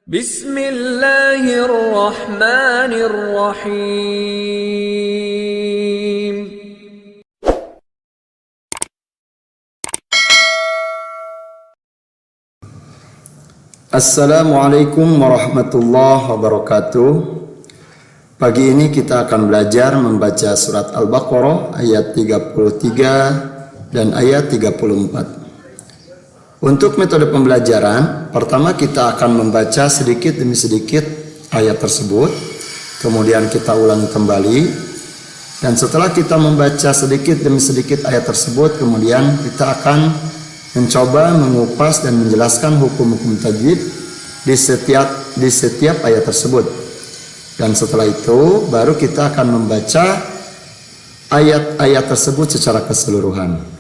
Bismillahirrahmanirrahim. Assalamualaikum warahmatullahi wabarakatuh. Pagi ini kita akan belajar membaca surat Al-Baqarah ayat 33 dan ayat 34. Untuk metode pembelajaran, pertama kita akan membaca sedikit demi sedikit ayat tersebut, kemudian kita ulangi kembali, dan setelah kita membaca sedikit demi sedikit ayat tersebut, kemudian kita akan mencoba mengupas dan menjelaskan hukum-hukum tajwid di setiap ayat tersebut. Dan setelah itu baru kita akan membaca ayat-ayat tersebut secara keseluruhan.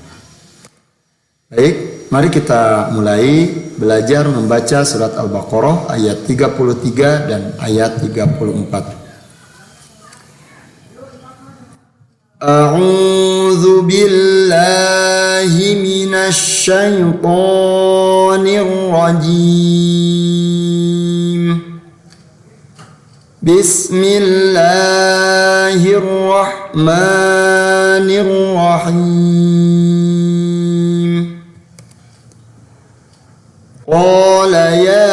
Baik, mari kita mulai belajar membaca surat Al-Baqarah ayat 33 dan ayat 34. A'udzu billahi minasy syaithanir rajim. Bismillahirrahmanirrahim. Qala ya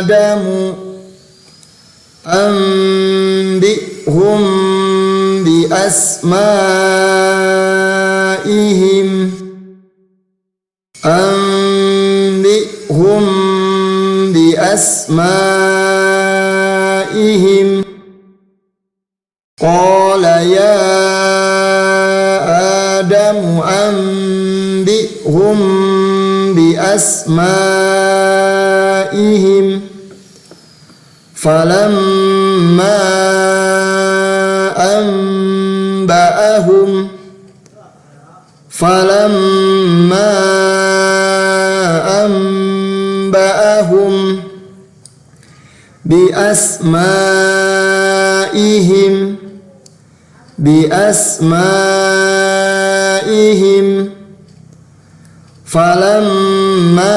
Adamu anbi'hum bi asma'ihim Qala ya Adamu anbi'hum bi asma'ihim falamma anba'ahum bi asma'ihim falamma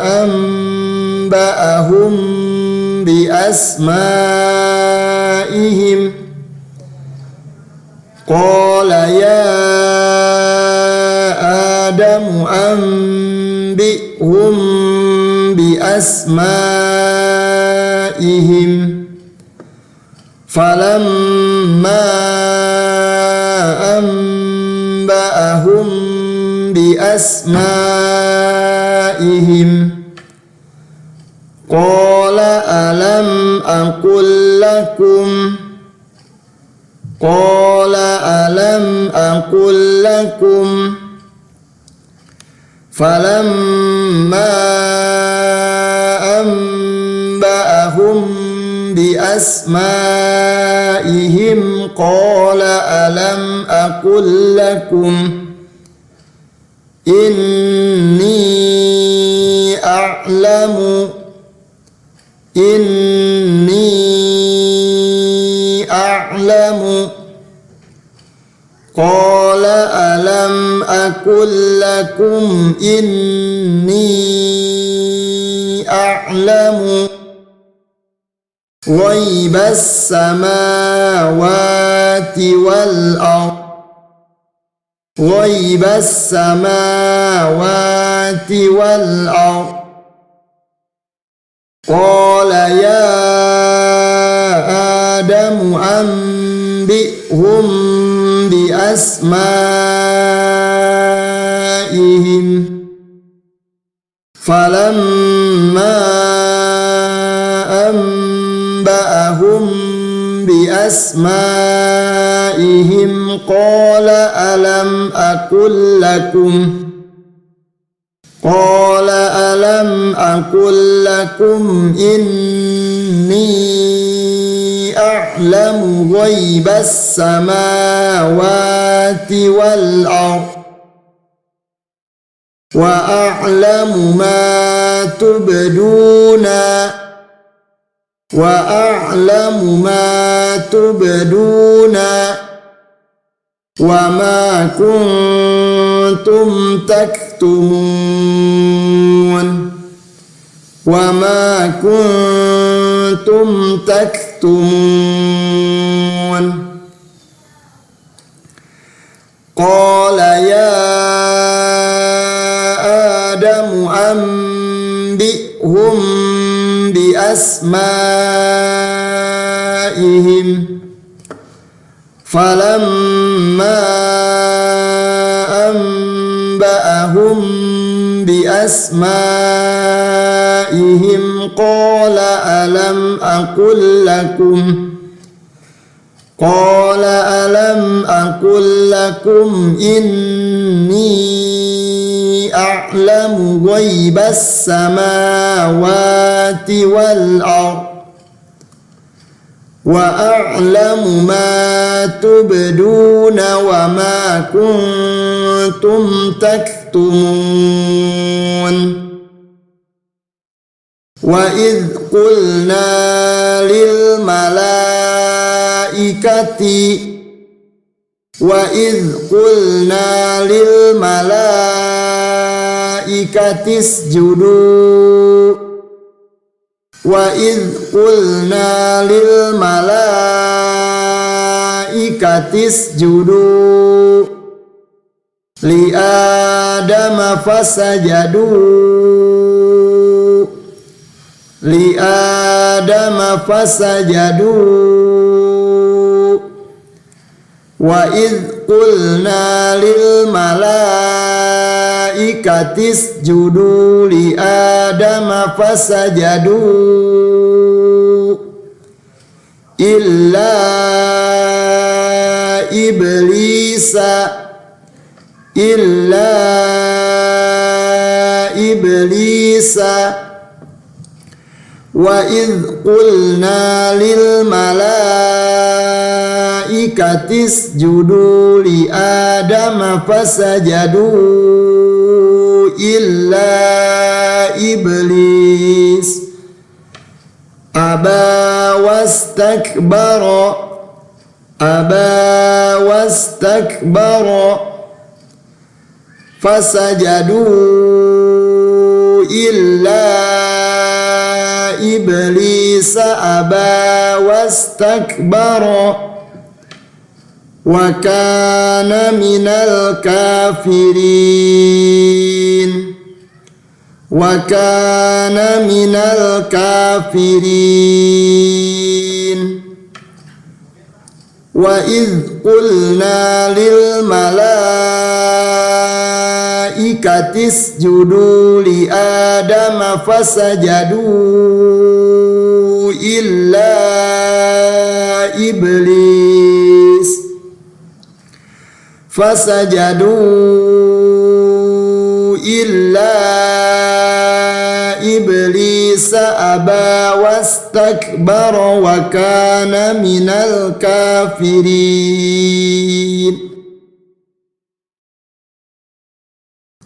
anba'ahum bi asma'ihim qala ya Adamu anbi'hum bi asma'ihim falamma anba'ahum bi asma'ihim qala alam aqul lakum falamma anba'ahum bi asma'ihim qala alam aqul lakum inni a'lamu qala alam aqul lakum inni a'lamu ghaibas samawati wal ard qala ya Adamu anbi'hum bi asma'ihim falamma anba'ahum bi asma'ihim qala alam aqul lakum inni a'lamu ghaibas samawati wal ard wa a'lamu ma tubduna wa a'lamu ma tubduna wa ma kuntum taktumun wa ma kuntum taktumun. Qala ya Adamu ambihum bi asma'ihim falamma anba'ahum bi asma'ihim qala alam aqul lakum inni a'lamu ghaibas samawati wal ardh wa a'lamu ma tubduna wa ma kuntum taktumun. Wa idh qulna lil malaikati isjudu li Adama fasajadu wa idh qulna lil malaikati isjudu li Adama fasajadu illa iblisa wa idh qulna lil malaikati isjudu li Adama fasajadu illa iblis aba wastakbara fasajadu illa iblis aba wastakbara wa kana minal kafirin wa idh qulna lil malaikati isjudu li Adama fasajadu illa iblis aba wastakbara wa kana minal kafirin.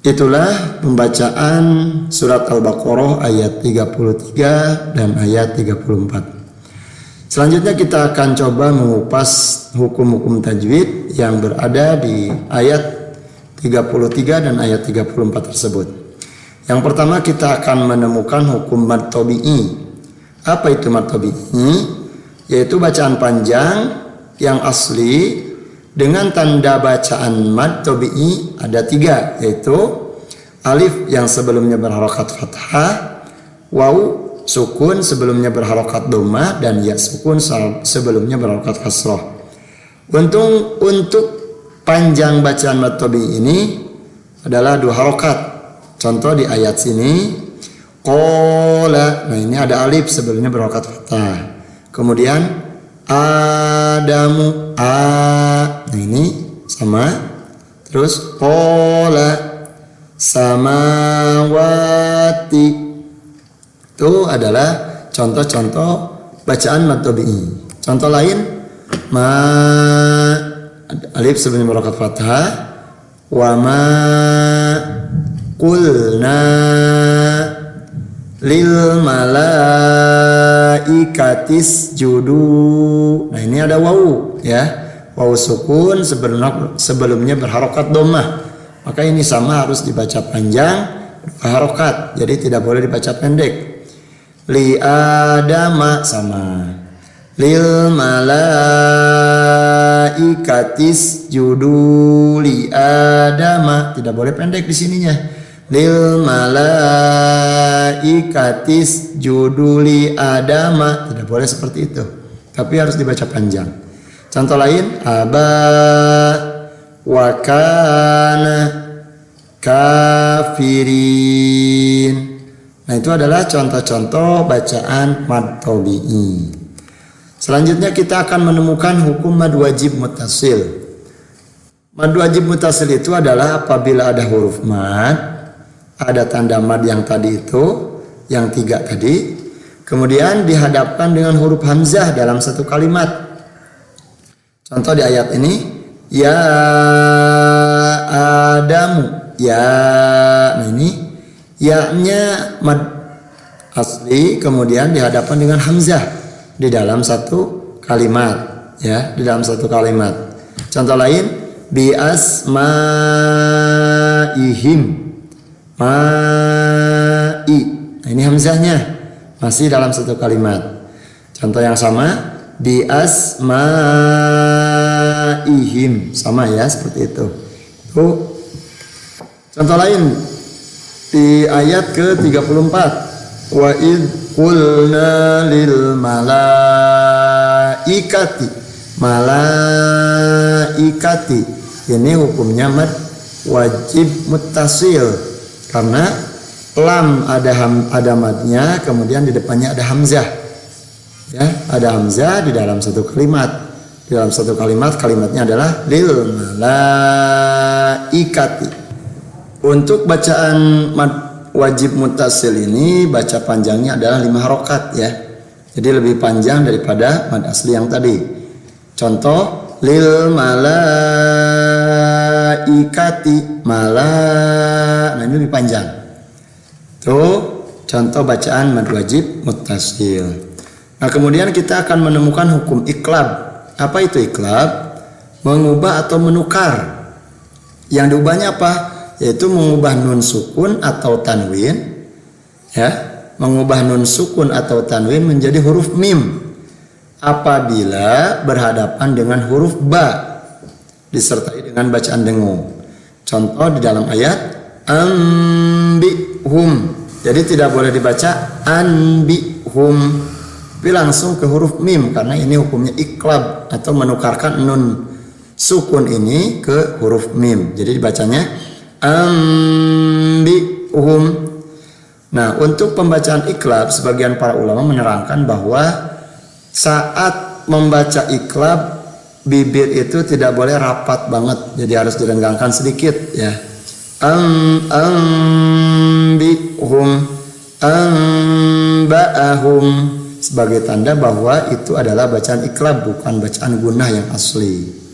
Itulah pembacaan surat Al-Baqarah ayat 33 dan ayat 34. Selanjutnya kita akan coba mengupas hukum-hukum tajwid yang berada di ayat 33 dan ayat 34 tersebut. Yang pertama kita akan menemukan hukum mad tabi'i. Apa itu mad tabi'i? Yaitu bacaan panjang yang asli dengan tanda bacaan mad tabi'i ada 3, yaitu alif yang sebelumnya berharokat fathah, waw sukun sebelumnya berharokat dhammah, dan ya sukun sebelumnya berharokat kasrah. Untuk panjang bacaan mad tabi'i ini adalah 2 harokat. Contoh di ayat sini qala, nah ini ada alif sebelumnya berharokat fathah. Kemudian Adamu, nah ini sama. Terus qala samawati, itu adalah contoh-contoh bacaan mad tabi'i. Contoh lain, ma alif sebelumnya berharokat fathah, wa ma qulna lil malaikati malaikatis judu. Nah ini ada wawu ya, wawu sukun sebelumnya berharokat dhammah, maka ini sama harus dibaca panjang harokat, jadi tidak boleh dibaca pendek. Li adama sama, lil malaikatis judu li adama, tidak boleh pendek di sininya. Lil malaikatis juduli adama, tidak boleh seperti itu, tapi harus dibaca panjang. Contoh lain, aba wa kana kafirin. Nah itu adalah contoh-contoh bacaan mad tabi'i. Selanjutnya kita akan menemukan hukum mad wajib muttasil. Mad wajib muttasil itu adalah apabila ada huruf mad, ada tanda mad yang tadi itu, yang 3 tadi, kemudian dihadapkan dengan huruf hamzah dalam satu kalimat. Contoh di ayat ini, ya Adamu, ya. Nah ini ya-nya mad asli, kemudian dihadapkan dengan hamzah di dalam satu kalimat, ya, di dalam satu kalimat. Contoh lain, bi asma'ihim, ma'i. Nah ini hamzahnya masih dalam satu kalimat. Contoh yang sama, bi asma'ihim, sama ya seperti itu. Contoh lain di ayat ke-34, wa id qulna lil malaikati, malaikati. Ini hukumnya mad wajib muttasil karena lam ada madnya, kemudian di depannya ada hamzah, ya, ada hamzah di dalam satu kalimat. Di dalam satu kalimat, kalimatnya adalah lil malaikati. Untuk bacaan mad wajib muttasil ini baca panjangnya adalah 5 harokat ya, jadi lebih panjang daripada mad asli yang tadi. Contoh, lil malaikati, nah ini lebih panjang. Tuh contoh bacaan mad wajib muttasil. Nah kemudian kita akan menemukan hukum iqlab. Apa itu iqlab? Mengubah atau menukar. Yang diubahnya apa? Yaitu mengubah nun sukun atau tanwin, ya, mengubah nun sukun atau tanwin menjadi huruf mim apabila berhadapan dengan huruf ba disertai dengan bacaan dengung. Contoh di dalam ayat ambihum, jadi tidak boleh dibaca anbihum, tapi langsung ke huruf mim karena ini hukumnya iqlab atau menukarkan nun sukun ini ke huruf mim, jadi dibacanya ambihum. Nah untuk pembacaan iqlab, sebagian para ulama menerangkan bahwa saat membaca iqlab bibir itu tidak boleh rapat banget, jadi harus direnggangkan sedikit ya. Ambihum, amba'ahum, sebagai tanda bahwa itu adalah bacaan iqlab, bukan bacaan gunnah yang asli.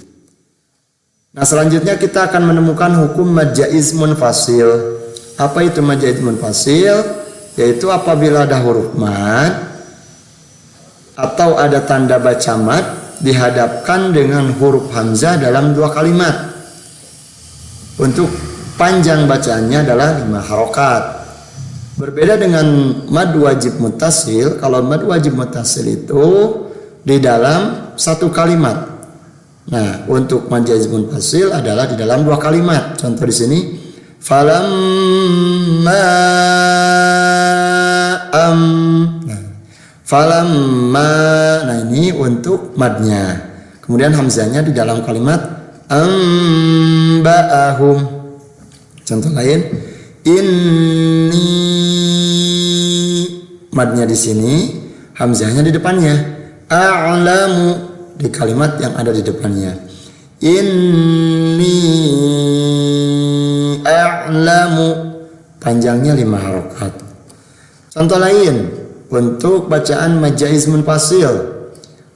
Nah selanjutnya kita akan menemukan hukum mad jaiz munfasil. Apa itu mad jaiz munfasil? Yaitu apabila ada huruf mad atau ada tanda baca mad dihadapkan dengan huruf hamzah dalam 2 kalimat. Untuk panjang bacaannya adalah 5 harokat. Berbeda dengan mad wajib muttasil. Kalau mad wajib muttasil itu di dalam 1 kalimat. Nah, untuk mad jaiz munfasil adalah di dalam 2 kalimat. Contoh di sini, falamma falamma. Nah, ini untuk madnya. Kemudian hamzahnya di dalam kalimat amba'ahum. Contoh lain, inni, madnya di sini, hamzahnya di depannya. A'lamu, di kalimat yang ada di depannya. Inni a'lamu, panjangnya 5 harokat. Contoh lain untuk bacaan mad jaiz munfasil,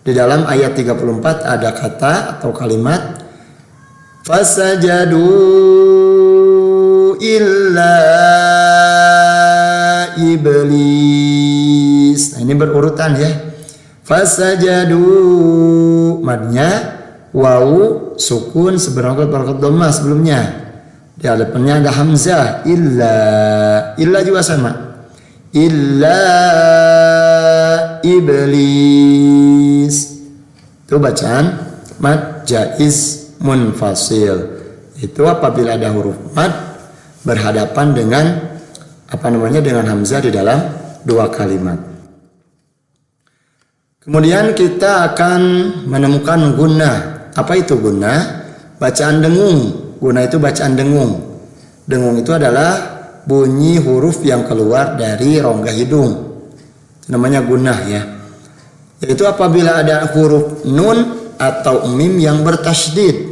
di dalam ayat 34 ada kata atau kalimat fasajadu illa iblis. Nah, ini berurutan ya. Fasajadu, madnya wawu sukun seberangkat dhammah sebelumnya. Di depannya ada hamzah. Illa juga sama. Illa iblis. Itu bacaan mad jaiz munfasil. Itu apabila ada huruf mad berhadapan dengan dengan hamzah di dalam dua kalimat. Kemudian kita akan menemukan gunnah. Apa itu gunnah? Bacaan dengung. Gunnah itu bacaan dengung. Dengung itu adalah bunyi huruf yang keluar dari rongga hidung. Itu namanya gunnah ya. Yaitu apabila ada huruf nun atau mim yang bertasydid.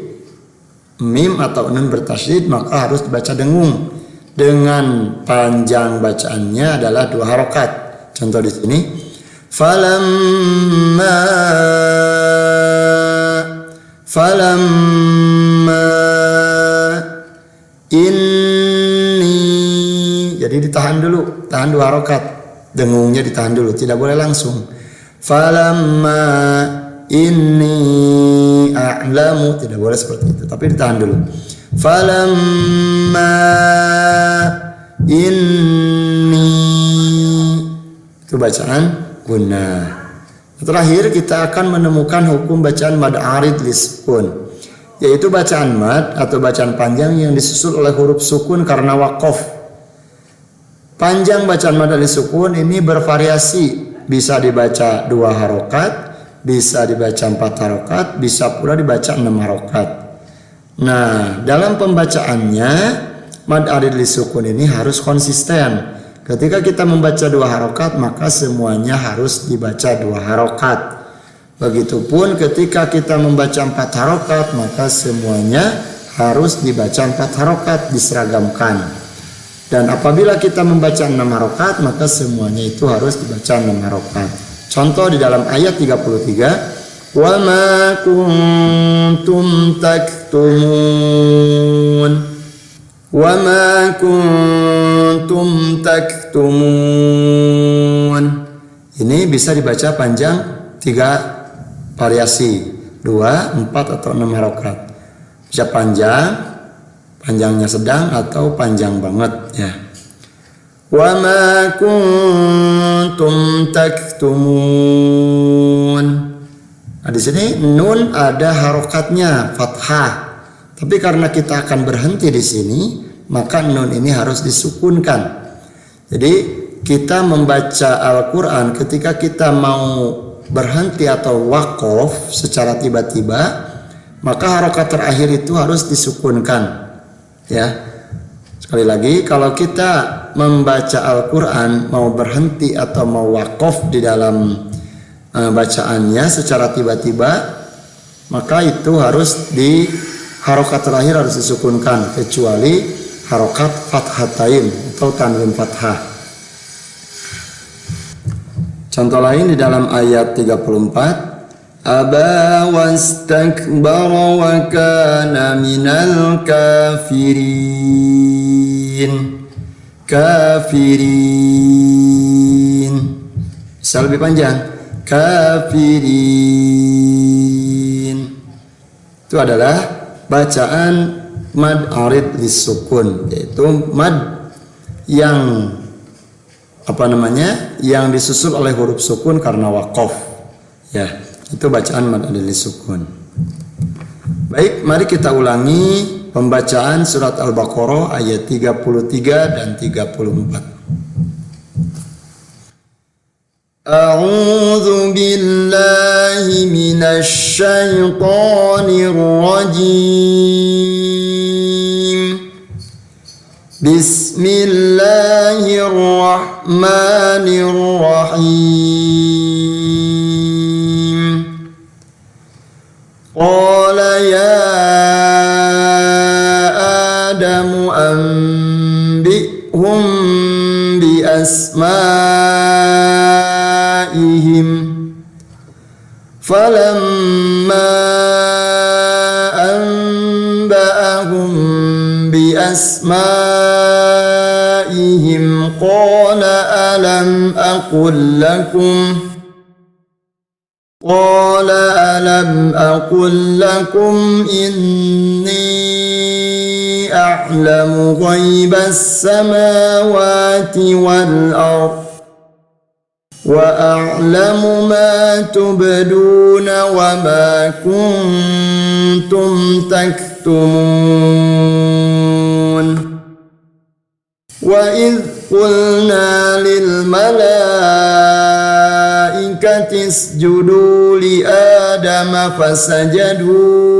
Mim atau nun bertasydid maka harus dibaca dengung. Dengan panjang bacaannya adalah 2 harokat. Contoh di sini. Falamma inni. Jadi ditahan dulu, tahan 2 harokat. Dengungnya ditahan dulu, tidak boleh langsung. Falamma inni a'lamu, tidak boleh seperti itu, tapi ditahan dulu. Falamma inni, itu bacaan gunnah. Terakhir kita akan menemukan hukum bacaan mad arid lisukun, yaitu bacaan mad atau bacaan panjang yang disusul oleh huruf sukun karena waqaf. Panjang bacaan mad lisukun ini bervariasi, bisa dibaca 2 harokat, bisa dibaca 4 harokat, bisa pula dibaca 6 harokat. Nah, dalam pembacaannya mad arid lisukun ini harus konsisten. Ketika kita membaca 2 harokat, maka semuanya harus dibaca 2 harokat. Begitupun ketika kita membaca 4 harokat, maka semuanya harus dibaca 4 harokat, diseragamkan. Dan apabila kita membaca 6 harokat, maka semuanya itu harus dibaca 6 harokat. Contoh di dalam ayat 33, wa ma kuntum taktumun. Wa ma kuntum taktumun. Ini bisa dibaca panjang 3 variasi, 2, 4 atau 6 harokat. Bisa panjang, panjangnya sedang atau panjang banget ya. Wa ma kuntum taktumun. Nah, di sini nun ada harokatnya fathah. Tapi karena kita akan berhenti di sini, maka nun ini harus disukunkan. Jadi kita membaca Al-Quran ketika kita mau berhenti atau waqaf secara tiba-tiba, maka harokat terakhir itu harus disukunkan. Ya, sekali lagi, kalau kita membaca Al-Quran mau berhenti atau mau waqaf di dalam bacaannya secara tiba-tiba, maka itu harus di harokat terakhir harus disukunkan, kecuali harokat fathatain atau tanwin fathah. Contoh lain di dalam ayat 34, aba wastakbara wa kana minal kafirin. Bisa lebih panjang, kafirin. Itu adalah bacaan mad arid lisukun, yaitu mad yang yang disusul oleh huruf sukun karena waqaf. Ya, itu bacaan mad arid lisukun. Baik, mari kita ulangi pembacaan surat Al-Baqarah ayat 33 dan 34. A'udzu billahi minasy syaithanir rajim. Bismillahirrahmanirrahim. Qala ya Adamu anbi'hum bi asma'ihim. Falamma anba'ahum bi asma'ihim qala alam aqul lakum قال ألم أقل لكم إني أعلم غيب السماوات والأرض وأعلم ما تبدون وما كنتم تكتمون وإذ قلنا للملائكة اسجدوا لآدم فسجدوا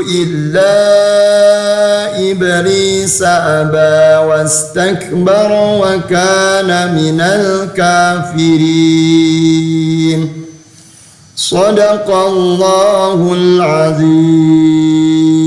إلا إبليس أبى واستكبر وكان من الكافرين. صدق الله العظيم.